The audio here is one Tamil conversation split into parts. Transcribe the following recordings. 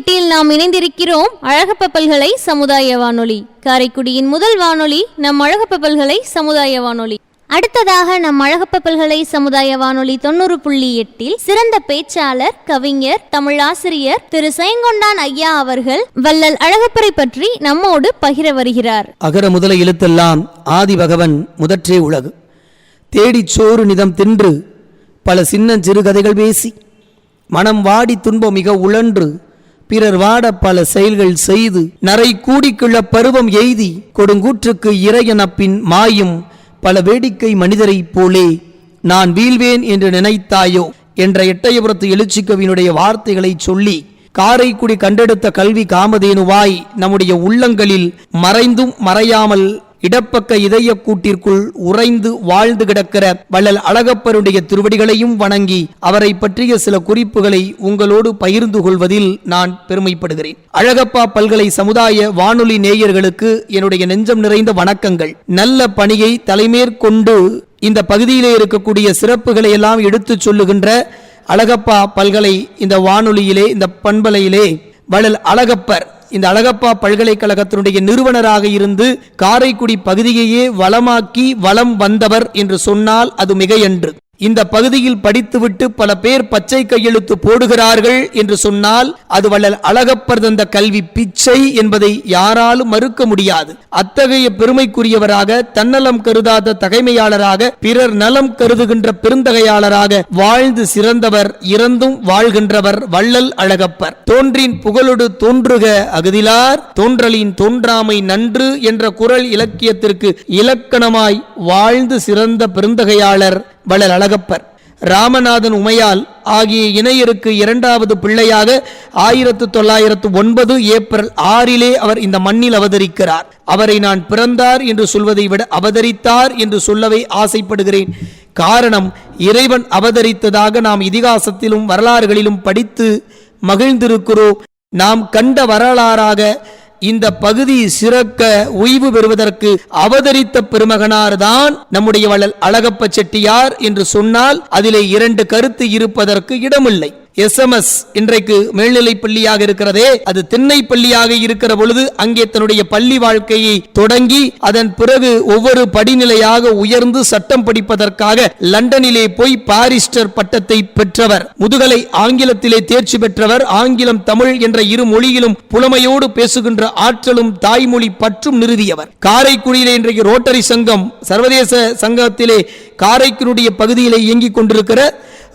எட்டில் நாம் இணைந்திருக்கிறோம் அழகப்ப பல்கலை சமுதாய வானொலி. காரைக்குடியின் முதல் வானொலி நம் அழகப்ப பல்கலை சமுதாய வானொலி. அடுத்ததாக நம் அழகப்ப பல்கலை சமுதாய வானொலி 90.8 சிறந்த பேச்சாளர், கவிஞர், தமிழாசிரியர் திரு செயங்கொண்டான் ஐயா அவர்கள் வள்ளல் அழகப்பரை பற்றி நம்மோடு பகிர வருகிறார். அகர முதல எழுத்தெல்லாம் ஆதி பகவன் முதற்றே உலகு. தேடிச் சோறு நிதம் தின்று பல சின்ன சிறுகதைகள் பேசி மனம் வாடி துன்பம் மிக உழன்று பிறர் வாட பல செயல்கள் செய்து நரை கூடிக்குள்ள பருவம் எய்தி கொடுங்கூற்றுக்கு இறையனப்பின் மாயும் பல வேடிக்கை மனிதரைப் போலே நான் வீழ்வேன் என்று நினைத்தாயோ என்ற எட்டயபுரத்து எழுச்சிக்கவினுடைய வார்த்தைகளை சொல்லி காரைக்குடி கண்டெடுத்த கல்வி காமதேனுவாய் நம்முடைய உள்ளங்களில் மறைந்தும் மறையாமல் இடப்பக்க இதய கூட்டிற்குள் உறைந்து வாழ்ந்து கிடக்கிற வள்ளல் அழகப்பருடைய திருவடிகளையும் வணங்கி அவரை பற்றிய சில குறிப்புகளை உங்களோடு பகிர்ந்து கொள்வதில் நான் பெருமைப்படுகிறேன். அழகப்பா பல்கலை சமுதாய வானொலி நேயர்களுக்கு என்னுடைய நெஞ்சம் நிறைந்த வணக்கங்கள். நல்ல பணியை தலைமேற்கொண்டு இந்த பகுதியிலே இருக்கக்கூடிய சிறப்புகளை எல்லாம் எடுத்து சொல்லுகின்ற அழகப்பா பல்கலை இந்த வானொலியிலே, இந்த பண்பலையிலே வள்ளல் அழகப்பர் இந்த அழகப்பா பல்கலைக்கழகத்தினுடைய நிறுவனராக இருந்து காரைக்குடி பகுதியையே வளமாக்கி வளம் வந்தவர் என்று சொன்னால் அது மிகையன்று. இந்த பகுதியில் படித்துவிட்டு பல பேர் பச்சை கையெழுத்து போடுகிறார்கள் என்று சொன்னால் அது வள்ளல் அழகப்பர் தந்த கல்வி பிச்சை என்பதை யாராலும் மறுக்க முடியாது. அத்தகைய பெருமைக்குரியவராக, தன்னலம் கருதாத தகைமையாளராக, பிறர் நலம் கருதுகின்ற பெருந்தகையாளராக வாழ்ந்து சிறந்தவர், இறந்தும் வாழ்கின்றவர் வள்ளல் அழகப்பர். தோன்றின் புகழொடு தோன்றுக அகுதிலார், தோன்றலின் தோன்றாமை நன்று என்ற குறள் இலக்கியத்திற்கு இலக்கணமாய் வாழ்ந்து சிறந்த பெருந்தகையாளர் வள்ளல் அழகப்பர். ராமநாதன் உமையால் ஆகிய இணையருக்கு இரண்டாவது பிள்ளையாக 1909 ஏப்ரல் 6 அவர் இந்த மண்ணில் அவதரிக்கிறார். அவரை நான் பிறந்தார் என்று சொல்வதை விட அவதரித்தார் என்று சொல்லவே ஆசைப்படுகிறேன். காரணம், இறைவன் அவதரித்ததாக நாம் இதிகாசத்திலும் வரலாறுகளிலும் படித்து மகிழ்ந்திருக்கிறோம். நாம் கண்ட வரலாறாக இந்த பகுதி சிறக்க ஓய்வு பெறுவதற்கு அவதரித்த பெருமகனார் தான் நம்முடைய வள்ளல் அழகப்ப செட்டியார் என்று சொன்னால் அதிலே இரண்டு கருத்து இருப்பதற்கு இடமில்லை. SMS இன்றைக்கு மேல்நிலை பள்ளியாக இருக்கிறதே, அது திண்ணை பள்ளியாக இருக்கிற பொழுது அங்கே தன்னுடைய பள்ளி வாழ்க்கையை தொடங்கி அதன் பிறகு ஒவ்வொரு படிநிலையாக உயர்ந்து சட்டம் படிப்பதற்காக லண்டனிலே போய் பாரிஸ்டர் பட்டத்தை பெற்றவர். முதுகலை ஆங்கிலத்திலே தேர்ச்சி பெற்றவர். ஆங்கிலம், தமிழ் என்ற இரு மொழியிலும் புலமையோடு பேசுகின்ற ஆற்றலும் தாய்மொழி பற்றும் நிறுவியவர். காரைக்குடியிலே இன்றைக்கு ரோட்டரி சங்கம், சர்வதேச சங்கத்திலே காரைக்குடியுடைய பகுதியிலே இயங்கிக் கொண்டிருக்கிற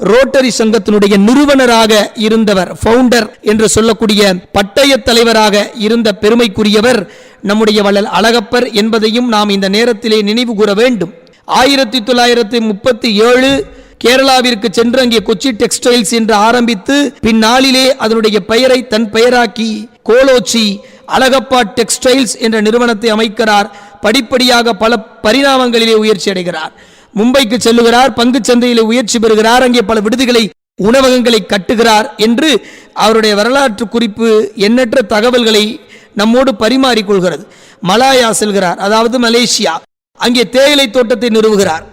ரோட்டரி சங்கத்தினுடைய நிறுவனராக இருந்தவர், ஃபவுண்டர் என்று சொல்லக்கூடிய பட்டய தலைவராக இருந்த பெருமைக்குரியவர் நம்முடைய வள்ளல் அழகப்பர் என்பதையும் நாம் இந்த நேரத்திலே நினைவு கூற வேண்டும். 1937 கேரளாவிற்கு சென்று அங்கே கொச்சி டெக்ஸ்டைல்ஸ் என்று ஆரம்பித்து பின்னாளிலே அதனுடைய பெயரை தன் பெயராக்கி கோலோச்சி அழகப்பா டெக்ஸ்டைல்ஸ் என்ற நிறுவனத்தை அமைக்கிறார். படிப்படியாக பல பரிணாமங்களிலே உயர்ச்சி அடைகிறார். மும்பைக்கு செல்லுகிறார், பங்கு சந்தையிலே உயர்ச்சி பெறுகிறார், அங்கே பல விடுதிகளை, உணவகங்களை கட்டுகிறார் என்று அவருடைய வரலாற்று குறிப்பு எண்ணற்ற தகவல்களை நம்மோடு பரிமாறிக்கொள்கிறது. மலாயா செல்கிறார், அதாவது மலேசியா, அங்கே தேயிலை தோட்டத்தை நிறுவுகிறார்.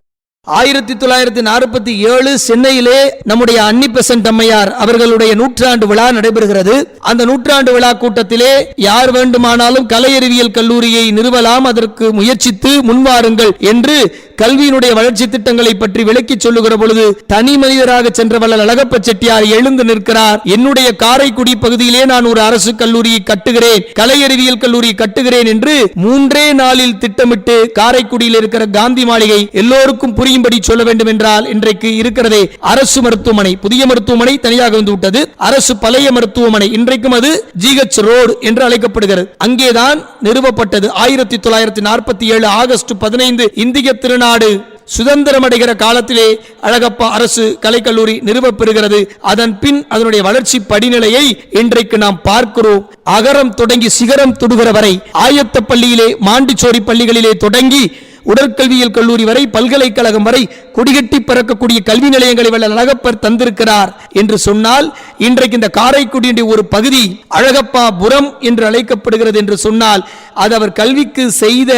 1947 சென்னையிலே நம்முடைய அன்னி பெசன்ட் அம்மையார் அவர்களுடைய 100ஆண்டு விழா நடைபெறுகிறது. அந்த 100ஆண்டு விழா கூட்டத்திலே யார் வேண்டுமானாலும் கலை அறிவியல் கல்லூரியை நிறுவலாம், அதற்கு முயற்சித்து முன்வாருங்கள் என்று கல்வியினுடைய வளர்ச்சி திட்டங்களை பற்றி விளக்கி சொல்லுகிற பொழுது தனி மனிதராக சென்ற வள்ளல் அழகப்ப செட்டியார் எழுந்து நிற்கிறார். என்னுடைய காரைக்குடி பகுதியிலே நான் ஒரு அரசு கல்லூரியை கட்டுகிறேன், கலை அறிவியல் கல்லூரியை கட்டுகிறேன் என்று 3 நாளில் திட்டமிட்டு காரைக்குடியில் இருக்கிற காந்தி மாளிகை எல்லோருக்கும் புரியும்படி சொல்ல வேண்டும் என்றால் இன்றைக்கு இருக்கிறதே அரசு மருத்துவமனை, புதிய மருத்துவமனை தனியாக வந்து விட்டது. அரசு பழைய மருத்துவமனை, இன்றைக்கும் அது GH ரோடு என்று அழைக்கப்படுகிறது. அங்கேதான் நிறுவப்பட்டது. 1947 ஆகஸ்ட் 15 இந்திய திருநாடு சுதந்திரம் அடைகிற காலத்திலே அழகப்பா அரசு கலைக்கல்லூரி நிறுவப்பெறுகிறது. அதன் பின் அதனுடைய வளர்ச்சி படிநிலையை இன்றைக்கு நாம் பார்க்கிறோம். அகரம் தொடங்கி சிகரம் தொடுகிற வரை, ஆயத்த பள்ளியிலே, மாண்டிச்சோரி பள்ளிகளிலே தொடங்கி உடற்கல்வியல் கல்லூரி வரை, பல்கலைக்கழகம் வரை கொடிகட்டி பறக்கக்கூடிய கல்வி நிலையங்களை வள்ளல் அழகப்பர் தந்திருக்கிறார் என்று சொன்னால், இன்றைக்கு இந்த காரைக்குடியுடைய ஒரு பகுதி அழகப்பாபுரம் என்று அழைக்கப்படுகிறது என்று சொன்னால், அது அவர் கல்விக்கு செய்த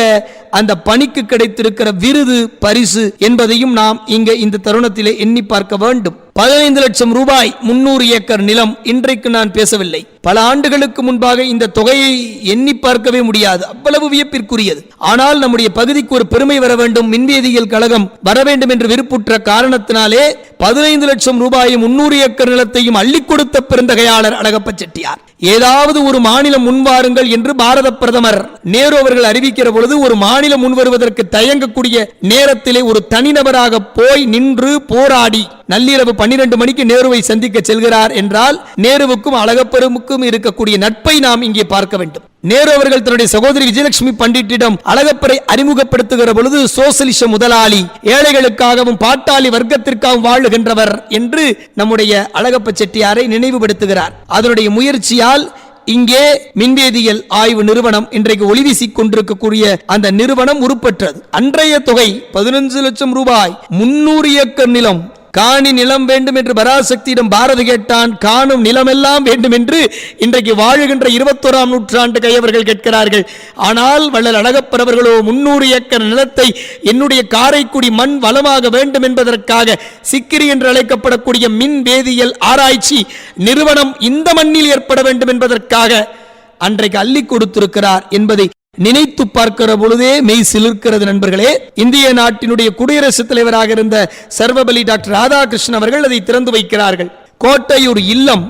அந்த பணிக்கு கிடைத்திருக்கிற விருது, பரிசு என்பதையும் நாம் இங்கே இந்த தருணத்திலே எண்ணி பார்க்க வேண்டும். 15 லட்சம் ரூபாய் 300 ஏக்கர் நிலம். இன்றைக்கு நான் பேசவில்லை, பல ஆண்டுகளுக்கு முன்பாக இந்த தொகையை எண்ணி பார்க்கவே முடியாது, அவ்வளவு வியப்பிற்குரியது. ஆனால் நம்முடைய பகுதிக்கு ஒரு பெருமை வர வேண்டும், மின்வேதியியல் கழகம் வர வேண்டும் என்று விருப்புற்ற காரணத்தினாலே 15 லட்சம் ரூபாய் 300 ஏக்கர் நிலத்தையும் அள்ளி கொடுத்த பெருந்தகையாளர் அழகப்ப செட்டியார். ஏதாவது ஒரு மாநிலம் முன்வாருங்கள் என்று பாரத பிரதமர் நேரு அவர்கள் அறிவிக்கிற பொழுது ஒரு மாநிலம் முன்வருவதற்கு தயங்கக்கூடிய நேரத்திலே ஒரு தனிநபராக போய் நின்று போராடி நள்ளிரவு 12 மணிக்கு நேருவை சந்திக்க செல்கிறார் என்றால் நேருவுக்கும் அழகப்பருக்கும் இருக்கக்கூடிய நட்பை நாம் இங்கே பார்க்க வேண்டும். நேரு அவர்கள் தன்னுடைய சகோதரி விஜயலட்சுமி பண்டிட்டிடம் அழகப்பரை அறிமுகப்படுத்துகிற பொழுது சோசலிச முதலாளி, ஏழைகளுக்காகவும் பாட்டாளி வர்க்கத்திற்காகவும் வாழுகின்றவர் என்று நம்முடைய அழகப்ப செட்டியாரை நினைவுபடுத்துகிறார். அதனுடைய முயற்சியால் இங்கே மின்வேதியியல் ஆய்வு நிறுவனம் இன்றைக்கு ஒளிவீசிக் கொண்டிருக்கக்கூடிய அந்த நிறுவனம் உருப்பெற்றது. அன்றைய தொகை 15 லட்சம் ரூபாய். 300 ஏக்கர் நிலம், காணி நிலம் வேண்டும் என்று பராசக்தியிடம் பாரதி கேட்டான். காணும் நிலமெல்லாம் வேண்டும் என்று இன்றைக்கு வாழுகின்ற 21ஆம் நூற்றாண்டு கையவர்கள் கேட்கிறார்கள். ஆனால் வள்ளல் அழகப்பர் அவர்களோ 300 ஏக்கர் நிலத்தை என்னுடைய காரைக்குடி மண் வளமாக வேண்டும் என்பதற்காக சிக்கிரி என்று அழைக்கப்படக்கூடிய மின் வேதியியல் ஆராய்ச்சி நிறுவனம் இந்த மண்ணில் ஏற்பட வேண்டும் என்பதற்காக அன்றைக்கு அள்ளி கொடுத்திருக்கிறார் என்பதை நினைத்து பார்க்கிற பொழுதே மெய் சிலிர்க்கிறது. நண்பர்களே, இந்திய நாட்டினுடைய குடியரசுத் தலைவராக இருந்த சர்வபலி டாக்டர் ராதாகிருஷ்ணன் அவர்கள் அதை திறந்து வைக்கிறார்கள். கோட்டையூர் இல்லம்,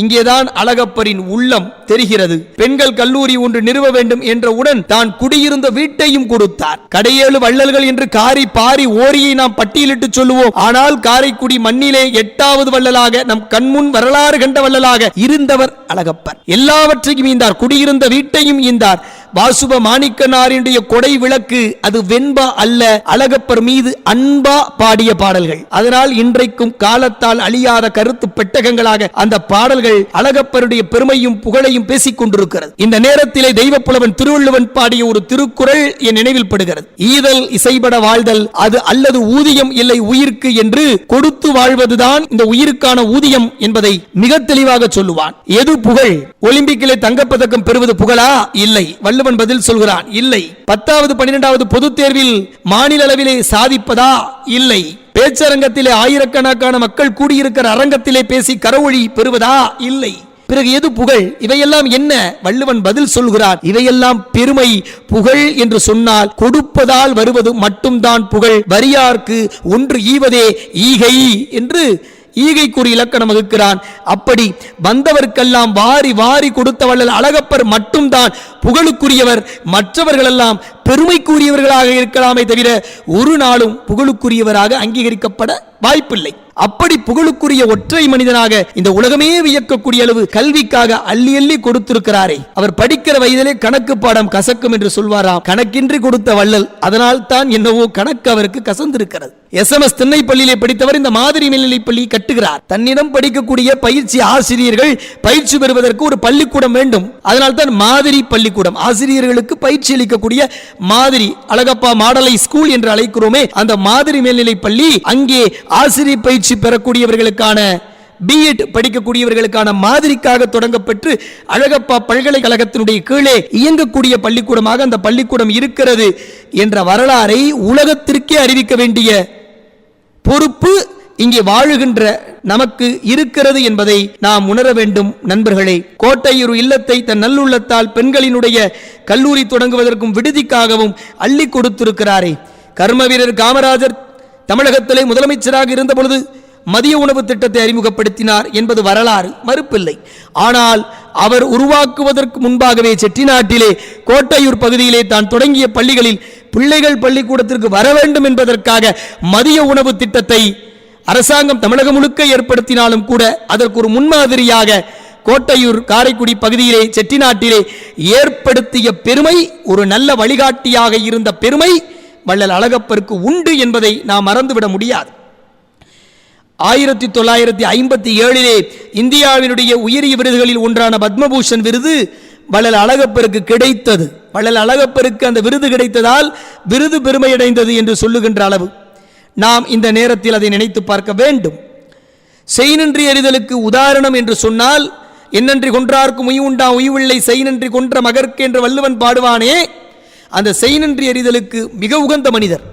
இங்கேதான் அழகப்பரின் உள்ளம் தெரிகிறது. பெண்கள் கல்லூரி ஒன்று நிறுவ வேண்டும் என்றவுடன் தான் குடியிருந்த வீட்டையும் கொடுத்தார். கடையேழு வள்ளல்கள் என்று காரி பாரி ஓரியை நாம் பட்டியலிட்டு சொல்லுவோம். ஆனால் காரைக்குடி மண்ணிலே 8வது வள்ளலாக நம் கண்முன் வரலாறு கண்ட வள்ளலாக இருந்தவர் அழகப்பர். எல்லாவற்றையும் ஈந்தார், குடியிருந்த வீட்டையும் ஈந்தார். வாசுப மாணிக்கனாரினுடைய கொடை விளக்கு அது வெண்பா அல்ல, அழகப்பர் மீது அன்பா பாடிய பாடல்கள். அதனால் இன்றைக்கும் காலத்தால் அழியாத கருத்து பெட்டகங்களாக அந்த பாடல்கள் அழகப்பருடைய பெருமையும் புகழையும் பேசிக் கொண்டிருக்கிறது. இந்த நேரத்திலே தெய்வப்புலவன் திருவள்ளுவன் பாடிய ஒரு திருக்குறள் என் நினைவில் படுகிறது. ஈதல் இசைபட வாழ்தல் அது அல்லது ஊதியம் இல்லை உயிர்க்கு என்று கொடுத்து வாழ்வதுதான் இந்த உயிருக்கான ஊதியம் என்பதை மிக தெளிவாக சொல்லுவான். எது புகழ்? ஒலிம்பிக்கிலே தங்கப்பதக்கம் பெறுவது புகழா? இல்லை. வள்ளுவன் பதில் சொல்கிறான், இல்லை. 10வது 12வது பொதுத் தேர்வில் மாநில அளவிலே சாதிப்பதா? இல்லை. பேச்சரங்கத்திலே ஆயிரக்கணக்கான மக்கள் கூடியிருக்கிற அரங்கத்திலே பேசி கரவொளி பெறுவதா? இல்லை. பிறகு எது புகழ்? இவையெல்லாம் என்ன? வள்ளுவன் பதில் சொல்கிறார், இவையெல்லாம் பெருமை. புகழ் என்று சொன்னால் கொடுப்பதால் வருவது மட்டும்தான் புகழ். வரியார்க்கு ஒன்று ஈவதே ஈகை என்று ஈகைக்குறி இலக்கணம் வகுக்கிறான். அப்படி வந்தவர்க்கெல்லாம் வாரி வாரி கொடுத்த வள்ளல் அழகப்பர் மட்டும்தான் புகழுக்குரியவர். மற்றவர்கள் எல்லாம் பெருமைக்குரியவர்களாக இருக்கலாமே தவிர ஒரு நாளும் புகழுக்குரியவராக அங்கீகரிக்கப்பட வாய்ப்பில்லை. அப்படி புகழுக்குரிய ஒற்றை மனிதனாக இந்த உலகமே வியக்கக்கூடிய அளவு கல்விக்காக அள்ளி அள்ளி கொடுத்திருக்கிறாரே. அவர் படிக்கிற வயதிலே கணக்கு பாடம் கசக்கும் என்று சொல்வாராம். கணக்கின்றி கொடுத்த வள்ளல், அதனால் தான் என்னவோ கணக்கு அவருக்கு கசந்திருக்கிறது. SMS திண்ணை பள்ளியிலே படித்தவர் இந்த மாதிரி மேல்நிலை பள்ளி கட்டுகிறார். தன்னிடம் படிக்கக்கூடிய பயிற்சி ஆசிரியர்கள் பயிற்சி பெறுவதற்கு ஒரு பள்ளிக்கூடம் வேண்டும். அதனால் தான் மாதிரி பள்ளிக்கூடம், ஆசிரியர்களுக்கு பயிற்சி அளிக்கக்கூடிய மாதிரி, அழகப்பா மாடலை ஸ்கூல் என்று அழைக்கிறோமே, அந்த மாதிரி மேல்நிலை பள்ளி. அங்கே ஆசிரியர் பயிற்சி பெறக்கூடியவர்களுக்கான B.Ed படிக்கக்கூடியவர்களுக்கான மாதிரிக்காக தொடங்கப்பட்டு அழகப்பா பல்கலைக்கழகத்தினுடைய கீழே இயங்கக்கூடிய பள்ளிக்கூடமாக அந்த பள்ளிக்கூடம் இருக்கிறது என்ற வரலாறை உலகத்திற்கே அறிவிக்க வேண்டிய பொறுப்பு இங்கே வாழுகின்ற நமக்கு இருக்கிறது என்பதை நாம் உணர வேண்டும். நண்பர்களே, கோட்டையூர் இல்லத்தை தன் நல்லுள்ளத்தால் பெண்களினுடைய கல்லூரி தொடங்குவதற்கும் விடுதிக்காகவும் அள்ளி கொடுத்திருக்கிறாரே. கர்ம வீரர் காமராஜர் தமிழகத்திலே முதலமைச்சராக இருந்த பொழுது மதிய உணவு திட்டத்தை அறிமுகப்படுத்தினார் என்பது வரலாறு, மறுப்பில்லை. ஆனால் அவர் உருவாக்குவதற்கு முன்பாகவே செட்டிநாட்டிலே கோட்டையூர் பகுதியிலே தான் தொடங்கிய பள்ளிகளில் பிள்ளைகள் பள்ளிக்கூடத்திற்கு வர வேண்டும் என்பதற்காக மதிய உணவு திட்டத்தை அரசாங்கம் தமிழகம் முழுக்க ஏற்படுத்தினாலும் கூட அதற்கு ஒரு முன்மாதிரியாக கோட்டையூர் காரைக்குடி பகுதியிலே செட்டிநாட்டிலே ஏற்படுத்திய பெருமை, ஒரு நல்ல வழிகாட்டியாக இருந்த பெருமை வள்ளல் அழகப்பருக்கு உண்டு என்பதை நாம் மறந்துவிட முடியாது. 1957 இந்தியாவினுடைய உயரிய விருதுகளில் ஒன்றான பத்மபூஷன் விருது வள்ளல் அழகப்பருக்கு கிடைத்தது. வள்ளல் அழகப்பருக்கு அந்த விருது கிடைத்ததால் விருது பெருமையடைந்தது என்று சொல்லுகின்ற அளவு நாம் இந்த நேரத்தில் அதை நினைத்து பார்க்க வேண்டும். செய்நன்றி அறிதலுக்கு உதாரணம் என்று சொன்னால், என்னன்றி கொன்றார்க்கும் உய்வுண்டா உய்வில்லை செய்நன்றி கொன்ற மகற்கு என்று வள்ளுவன் பாடுவானே, அந்த செய்நன்றி அறிதலுக்கு மிக உகந்த மனிதர்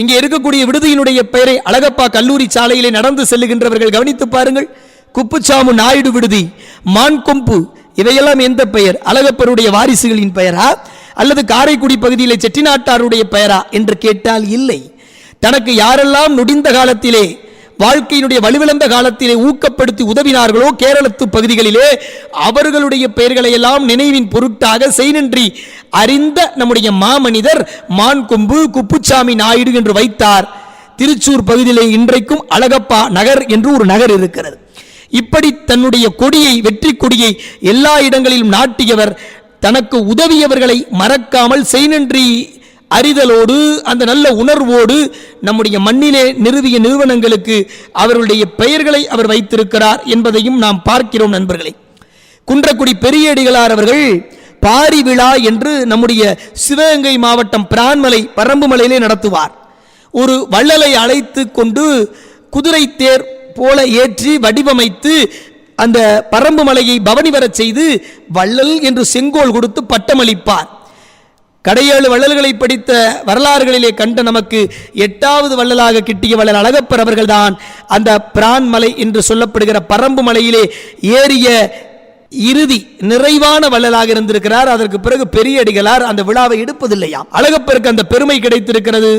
இங்கே இருக்கக்கூடிய விடுதியினுடைய பெயரை அழகப்பா கல்லூரி சாலையிலே நடந்து செல்லுகின்றவர்கள் கவனித்து பாருங்கள். குப்புச்சாமு நாயுடு விடுதி, மான்கொம்பு, இவையெல்லாம் எந்த பெயர்? அழகப்பருடைய வாரிசுகளின் பெயரா அல்லது காரைக்குடி பகுதியிலே செட்டிநாட்டாருடைய பெயரா என்று கேட்டால் இல்லை. தனக்கு யாரெல்லாம் நொடிந்த காலத்திலே, வாழ்க்கையினுடைய வலுவிழந்த காலத்திலே ஊக்கப்படுத்தி உதவினார்களோ கேரளத்து பகுதிகளிலே, அவர்களுடைய பெயர்களை எல்லாம் நினைவின் பொருட்டாக செய்நன்றி அறிந்த நம்முடைய மாமனிதர் மான்கொம்பு குப்புச்சாமி நாயுடு என்று வைத்தார். திருச்சூர் பகுதியிலே இன்றைக்கும் அழகப்பா நகர் என்று ஒரு நகர் இருக்கிறது. இப்படி தன்னுடைய கொடியை, வெற்றி கொடியை எல்லா இடங்களிலும் நாட்டியவர். தனக்கு உதவியவர்களை மறக்காமல் செய்நன்றி அறிதலோடு, அந்த நல்ல உணர்வோடு நம்முடைய மண்ணிலே நிறுவிய நிறுவனங்களுக்கு அவருடைய பெயர்களை அவர் வைத்திருக்கிறார் என்பதையும் நாம் பார்க்கிறோம் நண்பர்களே. குன்றக்குடி பெரியடிகளார் அவர்கள் பாரி விழா என்று நம்முடைய சிவகங்கை மாவட்டம் பிரான்மலை பரம்புமலையிலே நடத்துவார். ஒரு வள்ளலை அழைத்து கொண்டு குதிரை தேர் போல ஏற்றி வடிவமைத்து அந்த பரம்பு மலையை பவனி வரச் செய்து வள்ளல் என்று செங்கோல் கொடுத்து பட்டமளிப்பார். கடையேழு வள்ளல்களை படித்த வரலாறுகளிலே கண்ட நமக்கு 8வது வள்ளலாக கிட்டிய வள்ளல் அழகப்பர் அவர்கள்தான் அந்த பிரான்மலை என்று சொல்லப்படுகிற பரம்பு மலையிலே ஏறிய இறுதி நிறைவான வள்ளலாக இருந்திருக்கிறார். அதற்கு பிறகு பெரியடிகளார் அந்த விழாவை எடுப்பதில்லையாம். அழகப்பருக்கு அந்த பெருமை கிடைத்திருக்கிறது.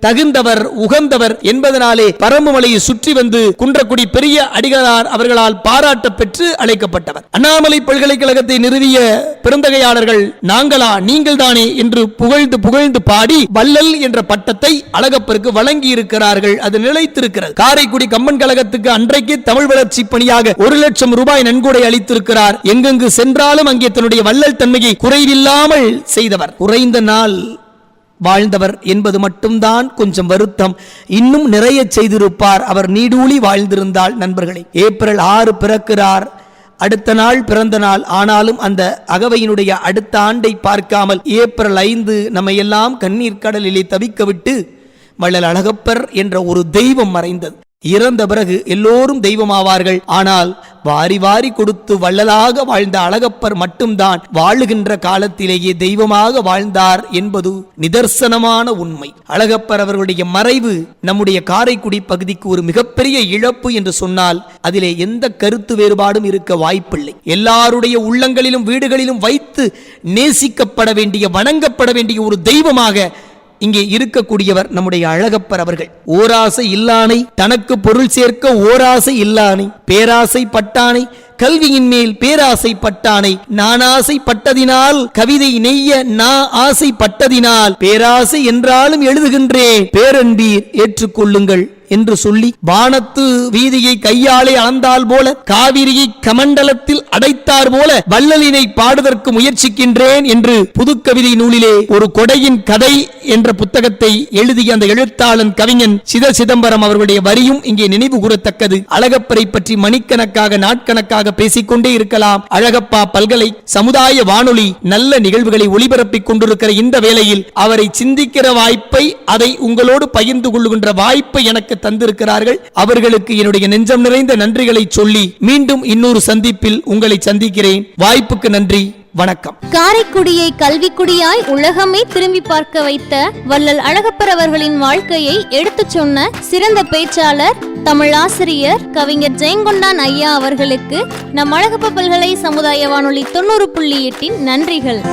தகுந்தவர், உகந்தவர் என்பதனாலே பரம்புமலையை சுற்றி வந்து குன்றக்குடி பெரிய அடிகளார் அவர்களால் பாராட்ட பெற்று அழைக்கப்பட்டவர். அண்ணாமலை பல்கலைக்கழகத்தை நிறுவிய பெருந்தகையாளர்கள் நாங்களா, நீங்கள் தானே என்று புகழ்ந்து புகழ்ந்து பாடி வள்ளல் என்ற பட்டத்தை அழகப்பருக்கு வழங்கி இருக்கிறார்கள். அது நிலைத்திருக்கிறது. காரைக்குடி கம்பன் கழகத்துக்கு அன்றைக்கு தமிழ் வளர்ச்சி பணியாக 1 லட்சம் ரூபாய் நன்கொடை அளித்திருக்கிறார். எங்கெங்கு சென்றாலும் அங்கே தன்னுடைய வள்ளல் தன்மையை குறைவில்லாமல் செய்தவர். குறைந்த நாள் வாழ்ந்தவர் என்பது மட்டும்தான் கொஞ்சம் வருத்தம். இன்னும் நிறைய செய்திருப்பார் அவர் நீடூழி வாழ்ந்திருந்தால். நண்பர்களே, ஏப்ரல் 6 பிறக்கிறார். அடுத்த நாள் பிறந்த நாள். ஆனாலும் அந்த அகவையினுடைய அடுத்த ஆண்டை பார்க்காமல் ஏப்ரல் 5 நம்ம எல்லாம் கண்ணீர் கடலிலே தவிக்க விட்டு வள்ளல் அழகப்பர் என்ற ஒரு தெய்வம் மறைந்தது. இறந்த பிறகு எல்லோரும் தெய்வமாவார்கள். ஆனால் வாரி வாரி கொடுத்து வள்ளலாக வாழ்ந்த அழகப்பர் மட்டும்தான் வாழுகின்ற காலத்திலேயே தெய்வமாக வாழ்ந்தார் என்பது நிதர்சனமான உண்மை. அழகப்பர் அவர்களுடைய மறைவு நம்முடைய காரைக்குடி பகுதிக்கு ஒரு மிகப்பெரிய இழப்பு என்று சொன்னால் அதிலே எந்த கருத்து வேறுபாடும் இருக்க வாய்ப்பில்லை. எல்லாருடைய உள்ளங்களிலும் வீடுகளிலும் வைத்து நேசிக்கப்பட வேண்டிய, வணங்கப்பட வேண்டிய ஒரு தெய்வமாக இங்கே இருக்கக்கூடியவர் நம்முடைய அழகப்பர் அவர்கள். ஓராசை இல்லானை, தனக்கு பொருள் சேர்க்க ஓராசை இல்லானை, பேராசை பட்டானை, கல்வியின் மேல் பேராசை பட்டானை, நான் ஆசை பட்டதினால் கவிதை நெய்ய நான் ஆசை பட்டதினால் பேராசை என்றாலும் எழுதுகின்றேன், பேரன்பீர் ஏற்றுக்கொள்ளுங்கள் என்று சொல்லி வானத்து வீதியை கையாலே அளந்தால் போல, காவிரியை கமண்டலத்தில் அடைத்தார் போல வள்ளலினை பாடுவதற்கு முயற்சிக்கின்றேன் என்று புதுக்கவிதை நூலிலே ஒரு கொடையின் கதை என்ற புத்தகத்தை எழுதிய அந்த எழுத்தாளன் கவிஞன் சிதம்பரம் அவர்களுடைய வரியும் இங்கே நினைவு கூறத்தக்கது. அழகப்பரை பற்றி மணிக்கணக்காக நாட்கணக்காக பேசிக்கொண்டே இருக்கலாம். அழகப்பா பல்கலை சமுதாய வானொலி நல்ல நிகழ்வுகளை ஒளிபரப்பிக் கொண்டிருக்கிற இந்த வேளையில் அவரை சிந்திக்கிற வாய்ப்பை, அதை உங்களோடு பகிர்ந்து கொள்ளுகின்ற வாய்ப்பை எனக்கு தந்திருக்கிறார்கள். அவர்களுக்கு என்னுடைய நெஞ்சம் நிறைந்த நன்றிகளை சொல்லி மீண்டும் இன்னொரு சந்திப்பில் உங்களை சந்திக்கிறேன். வாய்ப்புக்கு நன்றி. வணக்கம். காரைக்குடியை கல்விக்குடியாய் உலகமே திரும்பி பார்க்க வைத்த வள்ளல் அழகப்பர் அவர்களின் வாழ்க்கையை எடுத்துச் சொன்ன சிறந்த பேச்சாளர், தமிழாசிரியர், கவிஞர் ஜெயங்கொண்டான் ஐயா அவர்களுக்கு நம் அழகப்ப பல்கலை சமுதாய வானொலி 90.8 நன்றிகள்.